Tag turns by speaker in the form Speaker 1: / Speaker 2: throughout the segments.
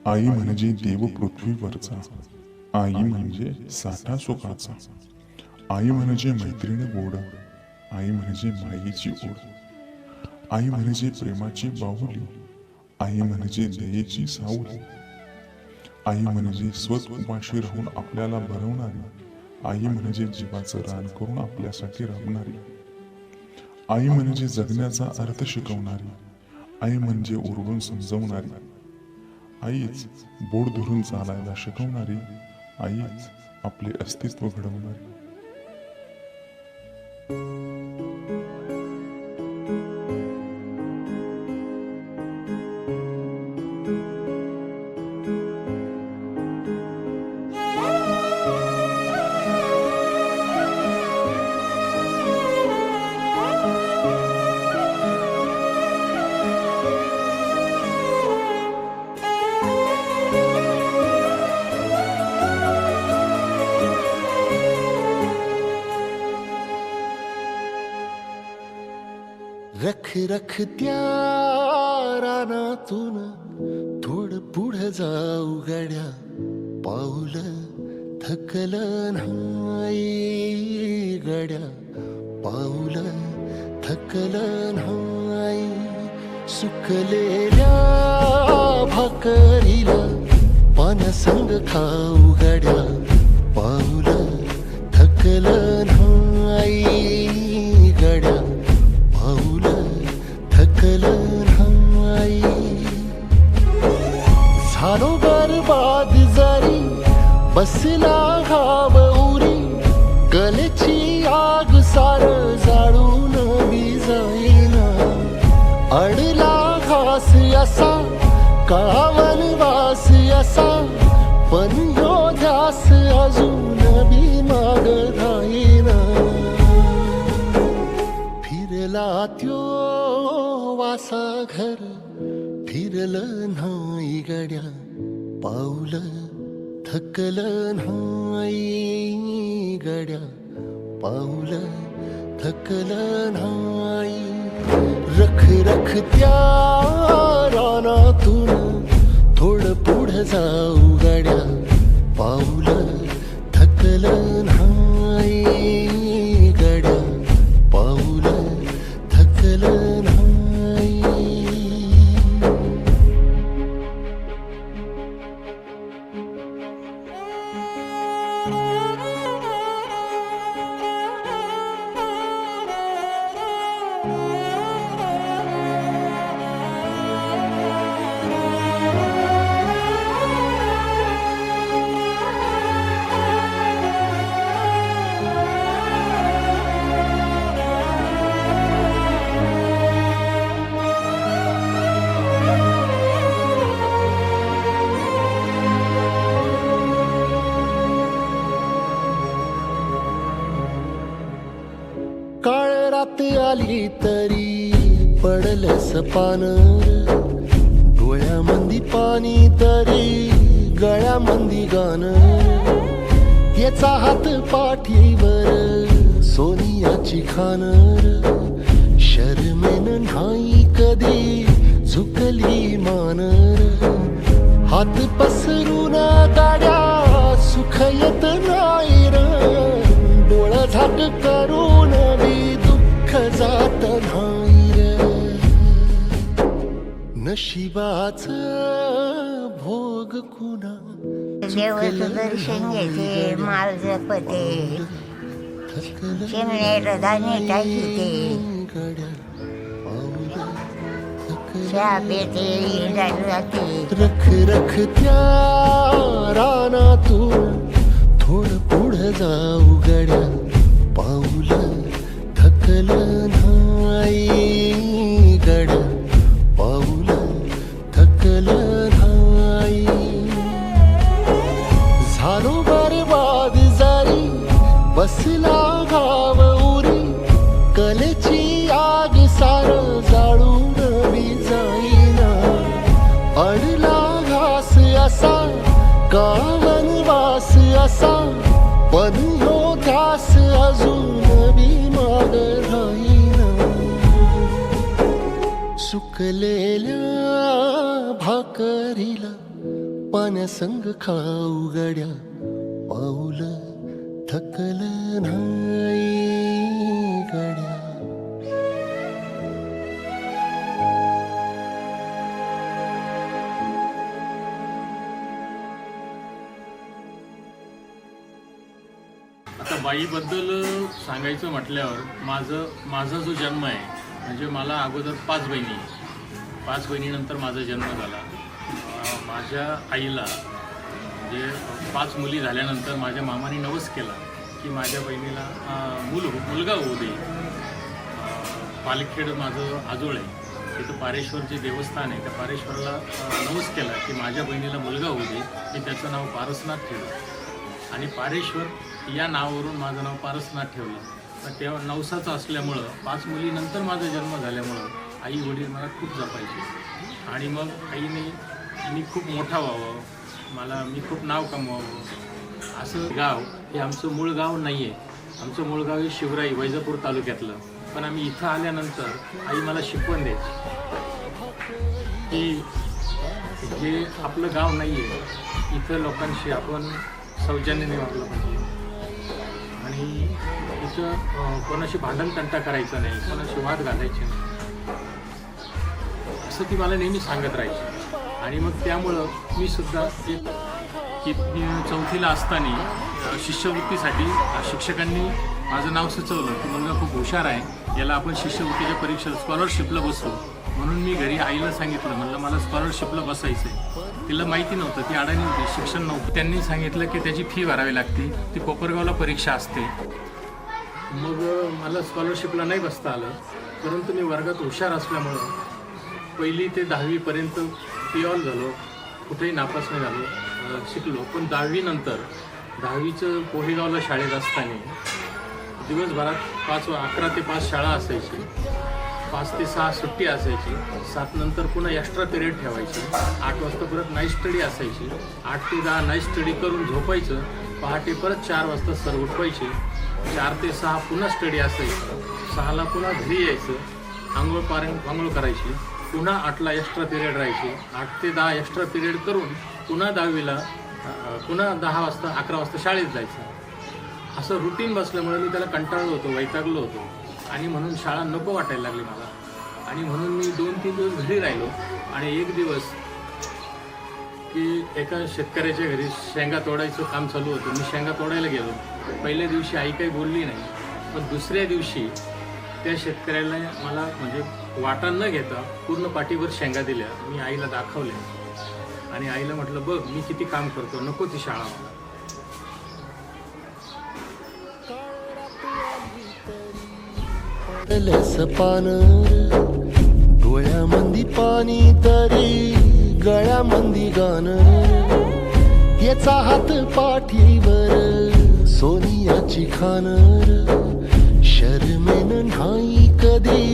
Speaker 1: आई म्हणजे देव पृथ्वीवरचा, आई म्हणजे साठा सुखाचा, आई म्हणजे मैत्रीण गोड, आई म्हणजे मायेची ओढ, आई म्हणजे प्रेमाची बाहुली, आई म्हणजे दयेची सावली, आई म्हणजे स्वत उपाशी राहून आपल्याला भरवणारी, आई म्हणजे जीवाचं रान करून आपल्यासाठी राबणारी, आई म्हणजे जगण्याचा अर्थ शिकवणारी, आई म्हणजे ओरडून समजवणारी, आईच बोट धरून चालायला शिकवणारी, आईच आपले अस्तित्व घडवणारी.
Speaker 2: रख रख त्या रानातून थोडं पुढं जाऊ गड्या, पाऊल थकलं नाही गड्या, पाऊल थकलं नाही. सुकलेल्या भाकरीला पानसंग खाऊ गड्या, पाऊल थकलं नाही गड्या, पाऊल थकलं नाही. झालो बरबाद जरी बसला घाव उरी, कलेची आग सार जाळून बी जाईना. अडला घास असा काळावन वास असा, पण ह्यो ध्यास अजून बी माग राहीना. फिरला त्यो वासा घर फिरलं नाही गड्या, पाऊल थकलं नाही गड्या, पाऊल थकलं नाही. रख रख त्या रानातून थोडं पुढं जाऊ गड्या, पाऊल थकलं नाही गड्या, पाऊल थकलं नाही. काळ रात आली तरी पडलंस पान, डोळ्यामंदी पाणी तरी गळ्यामंदी गाणं. त्याचा हात पाठीवर सोनियाची खानर, शर्मेन नाही कधी झुकली मानर. हात पसरून गाड्या सुख येत नाही र, डोळ झाक करून बी दुःख जात नाही र. नशिबाच भोग कुणा
Speaker 3: देवाचं दर्शन घेते, माल जपते, शेंगण्याला धान्य टाकीते, चहा पिते, हिंडायला जाते.
Speaker 2: रख रख त्या रानातून थोडं पुढं जाऊ गड्या, पाऊल थकलं नाही गड्या, पाऊल थकलं नाही. झालो बरबाद जरी बसला घाव उरी, कलेची आग सार जाळून बी जाईना. अडला घास असा कावन वास असा, पण ह्यो ध्यास अजून बी माग राहीना. सुकलेल्या भाकरीला पाण्यासंग खाऊ गड्या पाऊल थकल नाही गड्या.
Speaker 4: आता बाईबद्दल सांगायचं म्हटल्यावर माझा जो जन्म आहे म्हणजे मला अगोदर 5 बहिणी, 5 बहिणीनंतर माझा जन्म झाला. माझ्या आईला म्हणजे 5 मुली झाल्यानंतर माझ्या मामाने नवस केला की माझ्या बहिणीला मुलगा होऊ दे. पालखेड माझं आजोळ आहे, तिथं पारेश्वरचे देवस्थान आहे, त्या पारेश्वराला नवस केला की माझ्या बहिणीला मुलगा होऊ दे, मी त्याचं नाव पारसनाथ ठेवलं आणि पारेश्वर या नावावरून माझं नाव पारसनाथ ठेवलं. तर तेव्हा नवसाचं असल्यामुळं 5 मुलीनंतर माझा जन्म झाल्यामुळं आई वडील मला खूप जपायचे आणि मग आईने मी खूप मोठा व्हावं, मी खूप नाव कमवावं. असं गाव हे आमचं मूळ गाव नाही आहे. आमचं मूळ गाव हे शिवराई वैजापूर तालुक्यातलं. पण आम्ही इथं आल्यानंतर आई मला शिकवण द्यायची की जे आपलं गाव नाही आहे इथं लोकांशी आपण सौजन्याने वागलं पाहिजे आणि इथं कोणाशी भांडण तंटा करायचं नाही, कोणाशी वाद घालायचे नाही, असं ती मला नेहमी सांगत राहायची. आणि मग त्यामुळं मी सुद्धा की 4थीला असताना शिष्यवृत्तीसाठी शिक्षकांनी माझं नाव सुचवलं की मुलगा खूप हुशार आहे, याला आपण शिष्यवृत्तीच्या परीक्षेत स्कॉलरशिपला बसू. म्हणून मी घरी आईला सांगितलं, म्हणलं मला स्कॉलरशिपला बसायचं आहे. तिला माहिती नव्हतं, ती अडाणी होती, शिक्षण नव्हतं. त्यांनी सांगितलं की त्याची फी भरावी लागते, ती कोपरगावला परीक्षा असते. मग मला स्कॉलरशिपला नाही बसता आलं, परंतु मी वर्गात हुशार असल्यामुळं 1ली ते 10वीपर्यंत पिऑल झालो, कुठेही नापास नाही झालो, शिकलो. पण 10वी नंतर 10वीचं पोहेगावला शाळेत असताना दिवसभरात 11 ते 5 शाळा असायची, 5 ते 6 सुट्टी असायची, 7 नंतर पुन्हा एक्स्ट्रा पिरियड ठेवायची, 8 वाजता परत नाईट स्टडी असायची, 8 ते 10 नाईट स्टडी करून झोपायचं, पहाटे परत 4 वाजता सर उठवायचे, 4 ते 6 पुन्हा स्टडी असायची, 6ला पुन्हा घरी यायचं, आंघोळ करायची, पुन्हा 8ला एक्स्ट्रा पिरियड राहायची, 8 ते 10 एक्स्ट्रा पिरियड करून पुन्हा 10वीला पुन्हा 10 वाजता 11 वाजता शाळेत जायचं. असं रुटीन बसल्यामुळे मी त्याला कंटाळलो होतो, वैतागलो होतो आणि म्हणून शाळा नको वाटायला लागली मला. आणि म्हणून मी 2-3 दिवस घरी राहिलो. आणि एक दिवस की एका शेतकऱ्याच्या घरी शेंगा तोडायचं काम चालू होतं, मी शेंगा तोडायला गेलो. पहिल्या दिवशी आई काही बोलली नाही, पण दुसऱ्या दिवशी त्या शेतकऱ्याला मला म्हणजे वाटा न घेता पूर्ण पाठीवर शेंगा दिल्या. मी आईला दाखवल्या आणि आईला म्हटलं, बघ मी किती काम करतो, नको ती शाळा मला.
Speaker 2: पान डोळ्यामंदी पाणी तरी गळ्यामंदी गाणं, याचा हात पाठीवर सोनियाची खान, शर्मेन नाही कधी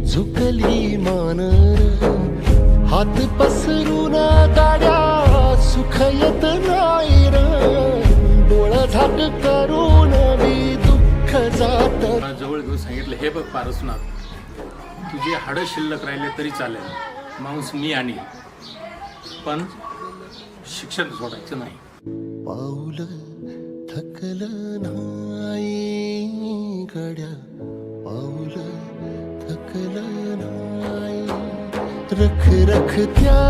Speaker 2: झुकली मान, हात पसरून गाड्या सुख येत नाही र, डोळा झाक करून मी दुःख जात.
Speaker 4: जवळ घेऊन सांगितलं, हे बघ पारसनाथ, तुझे हाडं शिल्लक राहिले तरी चालेल, मांस मी आणि पण शिक्षण सोडायचं नाही.
Speaker 2: पाऊल थकल नाही गड्या, पाऊल थकल नाही, रख रख त्या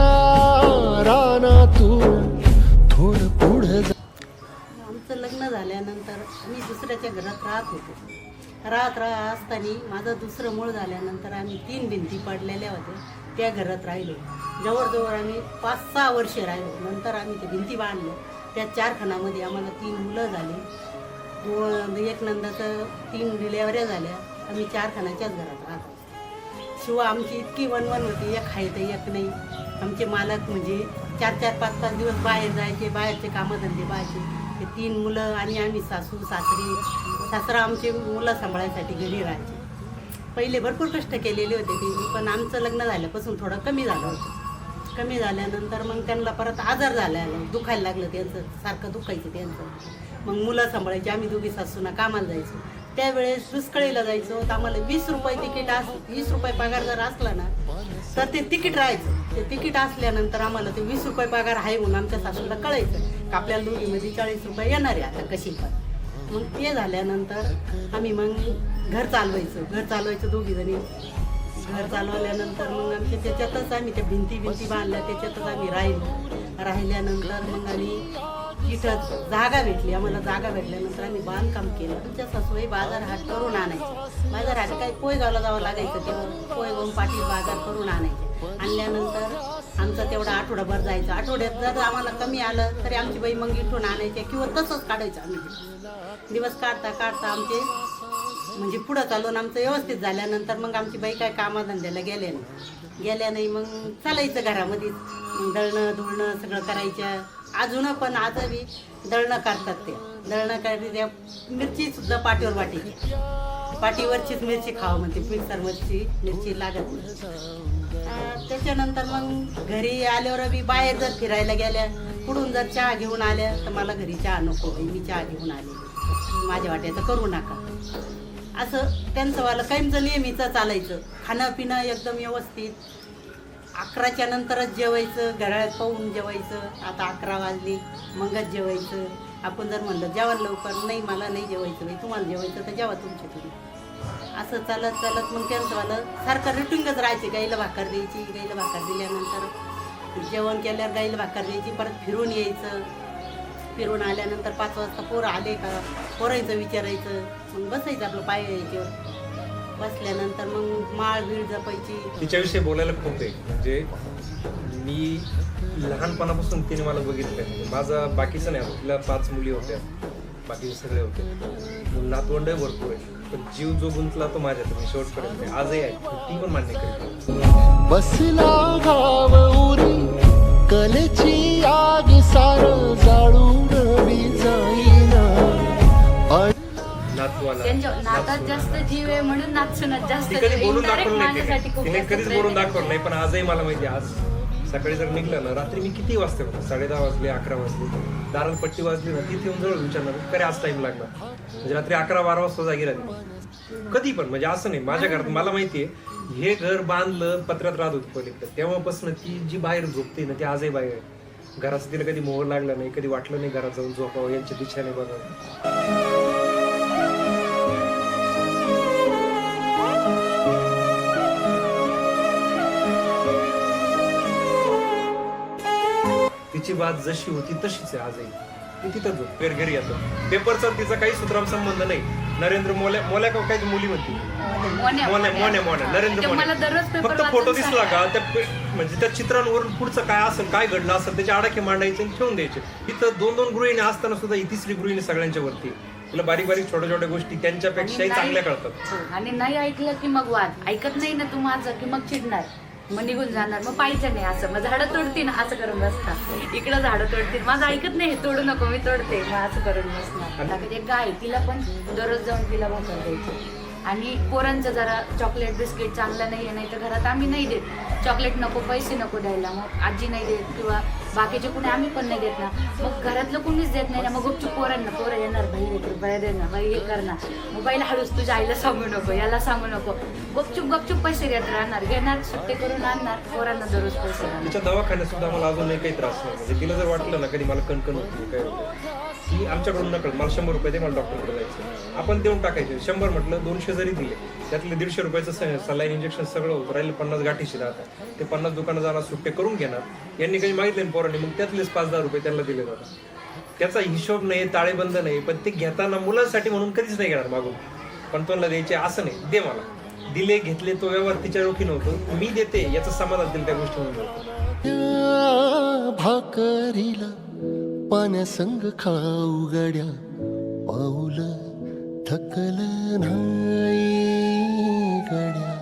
Speaker 2: रानातून थोडं पुढं जा.
Speaker 5: आमचं लग्न झाल्यानंतर आम्ही दुसऱ्याच्या घरात राहत होतो. राहत असताना माझं दुसरं मूळ झाल्यानंतर आम्ही 3 भिंती पडलेल्या होत्या, त्या घरात राहिलो. जवळजवळ आम्ही 5-6 वर्षे राहिलो. नंतर आम्ही ते भिंती बांधल्या, त्या 4 खणामध्ये आम्हाला 3 मुलं झाली, एक नंदाचं 3 डिलेवऱ्या झाल्या. आम्ही 4 खणाच्याच घरात राहतो. शिवाय आमची इतकी वणवण होती, एक आहे तर एक नाही. आमचे मालक म्हणजे 4-4, 5-5 दिवस बाहेर जायचे, बाहेरचे कामधंदे पाहायचे. ते 3 मुलं आणि आम्ही सासू सासरी, सासरा आमचे मुलं सांभाळायसाठी घरी राहायचे. पहिले भरपूर कष्ट केलेले होते ते, पण आमचं लग्न झाल्यापासून थोडं कमी झालं होतं. कमी झाल्यानंतर मग त्यांना परत आजार झाला, दुखायला लागलं त्यांचं, सारखं दुखायचं त्यांचं. मग मुलं सांभाळायची, आम्ही दोघी सासूना कामाला जायचो. त्यावेळेस दुष्काळीला जायचो तर आम्हाला 20 रुपये तिकीट 20 रुपये पगार जर असला ना तर ते तिकीट राहायचं. ते तिकीट असल्यानंतर आम्हाला ते 20 रुपये पगार आहे म्हणून आमच्या सासूला कळायचं का आपल्याला दोघीमध्ये 40 रुपये येणार आहे आता कशी पण. मग ते झाल्यानंतर आम्ही मग घर चालवायचं दोघी जणी. घर चालवल्यानंतर मग आमच्या त्याच्यातच आम्ही त्या भिंती बांधल्या, त्याच्यातच आम्ही राहिल्यानंतर मग आम्ही तिथं जागा भेटली. आम्हाला जागा भेटल्यानंतर आम्ही बांधकाम केलं. आमच्या सासूबाई बाजार हाट करून आणायचे. बाजार हाट काही पोयगावला जावं लागायचं, तेव्हा पोयगावून पाटील बाजार करून आणायचे. आणल्यानंतर आमचा तेवढा आठवडाभर जायचा. आठवड्यात जर आम्हाला कमी आलं तरी आमची बाई मग इथून आणायचे किंवा तसंच काढायचं. आम्ही दिवस काढता आमचे म्हणजे पुढं चालून आमचं व्यवस्थित झाल्यानंतर मग आमची बाई काय कामाधंद्याला गेल्या नाही. मग चालायचं घरामध्ये, दळणं धुळणं सगळं करायचं. अजून पण आजही दळणं करतात. ते दळणं करते त्या मिरचीसुद्धा पाठीवर वाटायची. पाठीवरचीच मिरची खावं म्हणते, मिक्सरवरची मिरची लागत नाही. त्याच्यानंतर मग घरी आल्यावर बी बाहेर जर फिरायला गेल्या, पुढून जर चहा घेऊन आल्या तर मला घरी चहा नको, मी चहा घेऊन आले, माझ्या वाट्याचं करू नका. असं त्यांचं वाला कायमचं नेहमीचं चालायचं. खाणं पिणं एकदम व्यवस्थित. 11च्या नंतरच जेवायचं, घरात पाहून जेवायचं. आता 11 वाजले मगच जेवायचं. आपण जर म्हणलं जेवण लवकर, नाही मला नाही जेवायचं बाई, तुम्हाला जेवायचं तर जेवा तुमच्या तुम्ही. असं चालत मग त्यांचं वालं सारखं रुटीनच राहायचे. गाईला भाकर द्यायची, गाईला भाकर दिल्यानंतर जेवण केल्यावर गाईला भाकर द्यायची, परत फिरून यायचं. फिरून आल्यानंतर 5 वाजता पोरं आले का पोरायचं विचारायचं, मग बसायचं आपलं पाय यायच्यावर. बसल्यानंतर मग माळ बीळ जपायची.
Speaker 6: तिच्याविषयी बोलायला खूप आहे. म्हणजे मी लहानपणापासून तिने मला बघितलं. माझा बाकीचं नाही, तिला 5 मुली होत्या, बाकीचे सगळे होते. नातवंड भरपूर आहे, पण जीव जो गुंतला तो माझ्यात मी शेवटपर्यंत आजही आहे. ती पण मान्य करते.
Speaker 2: बसला घाव उरी कलेची आग सार जाळून जाईना.
Speaker 7: त्यांच्या नातात जास्त जीव आहे म्हणून नाचूनच जास्त
Speaker 6: ती कधी बोलून
Speaker 7: Indirect
Speaker 6: दाखवलं नाही
Speaker 7: माझ्यासाठी खूप
Speaker 6: तिने
Speaker 7: जास्त
Speaker 6: कधीच
Speaker 7: प्रेम
Speaker 6: बोलून
Speaker 7: आहे.
Speaker 6: दाखवलं नाही. पण आजही मला माहिती आहे, आज सकाळी जर निघलं ना, रात्री मी किती वाजते होतो, 10:30 वाजले, 11 वाजले, दारात पट्टी वाजली ना, तिथे येऊन जवळ विचारणार करे आज टाइम लागला. म्हणजे रात्री 11-12 वाजता जागी राहते कधी पण. म्हणजे असं नाही, माझ्या घरात मला माहितीये हे घर बांधलं पत्र्यात राहत होती पलीकडे, तेव्हापासून ती जी बाहेर झोपते ना ती आजही बाहेर आहे. घराचं तिला कधी मोह लागला नाही, कधी वाटलं नाही घरात जाऊन झोपावं, यांच्या दिशेने बघावं. तिची बात जशी होती तशीच आहे आजही. ती तिथं झोपेर घरी येतो. पेपरचा तिचा काही सुतराम संबंध नाही. नरेंद्र मोल्या काही मुली म्हणते मोन्या नरेंद्र
Speaker 7: मला दररोज
Speaker 6: मोन्या.
Speaker 7: पेपर
Speaker 6: फक्त फोटो
Speaker 7: वाचून
Speaker 6: दिसला का त्या म्हणजे त्या चित्रांवरून पुढचं काय असेल, काय घडलं असेल त्याचे आडाखे मांडायचे आणि ठेवून द्यायचे. इथं 2-2 गृहिणी असताना सुद्धा ही 3री गृहिणी सगळ्यांच्या वरती. तुला बारीक छोट्या गोष्टी त्यांच्यापेक्षाही चांगल्या कळतात.
Speaker 7: आणि नाही ऐकलं की मग वाद. ऐकत नाही ना तू माझं की मग चिडणार, मग निघून जाणार, मग पाहिजे नाही असं, मग झाडं तोडतील असं करून बसतात. इकडं झाडं तोडतील, माझं ऐकत नाही, तोडू नको मी तोडते, मग असं करून बसणार. एक गाय तिला पण दररोज जाऊन तिला भाकर द्यायची. आणि पोरांचं जरा चॉकलेट बिस्किट चांगलं नाही आहे, नाही तर घरात आम्ही नाही देत. चॉकलेट नको, पैसे नको द्यायला, मग आजी नाही देत किंवा बाकीचे कुणी आम्ही पण नाही देत ना. मग घरातलं कुणीच देत नाही ना, मग गुपचूप पोरं येणार, बाई 1 रुपया देणार, बाई हे करणार. मग बाईला हळूच तुझ्या आईला सांगू नको, याला सांगू नको, गपचूप पैसे देत राहणार, घेणार, सुट्टे करून आणणार, पोरांना दररोज पैसे देणार.
Speaker 6: तिच्या दवाखान्यात सुद्धा मला अजूनही काही त्रास नाही. म्हणजे तिला जर वाटलं ना कधी मला कणकण होती काय होतं, ती आमच्याकडून नकळत मला 100 रुपये दे, मला डॉक्टरकडे जायचं, आपण देऊन टाकायचे. 100 म्हटलं 200 जरी दिले, त्यातले 150 रुपयाचं सलाईन इंजेक्शन सगळं होतं, राहिले 50 गाठीशी राहतात. ते 50 दुकानं जाणार, सुट्टे करून घेणार. यांनी काही मागितले ना पोरांनी, मग त्यातलेच 5-10 रुपये त्यांना दिले जातात. त्याचा हिशोब नाही, ताळेबंद नाही. पण ते घेताना मुलांसाठी म्हणून कधीच नाही घेणार मागून, पण तोंडला द्यायचे असं नाही. दे मला, दिले घेतले तो व्यवहार तिच्या रोखी नव्हतो. मी देते याचं समाधान दिलं त्या गोष्टी म्हणून.
Speaker 2: भाकरीला पाण्यासंग खाऊ गड्या पाऊल थकलं नाही गड्या.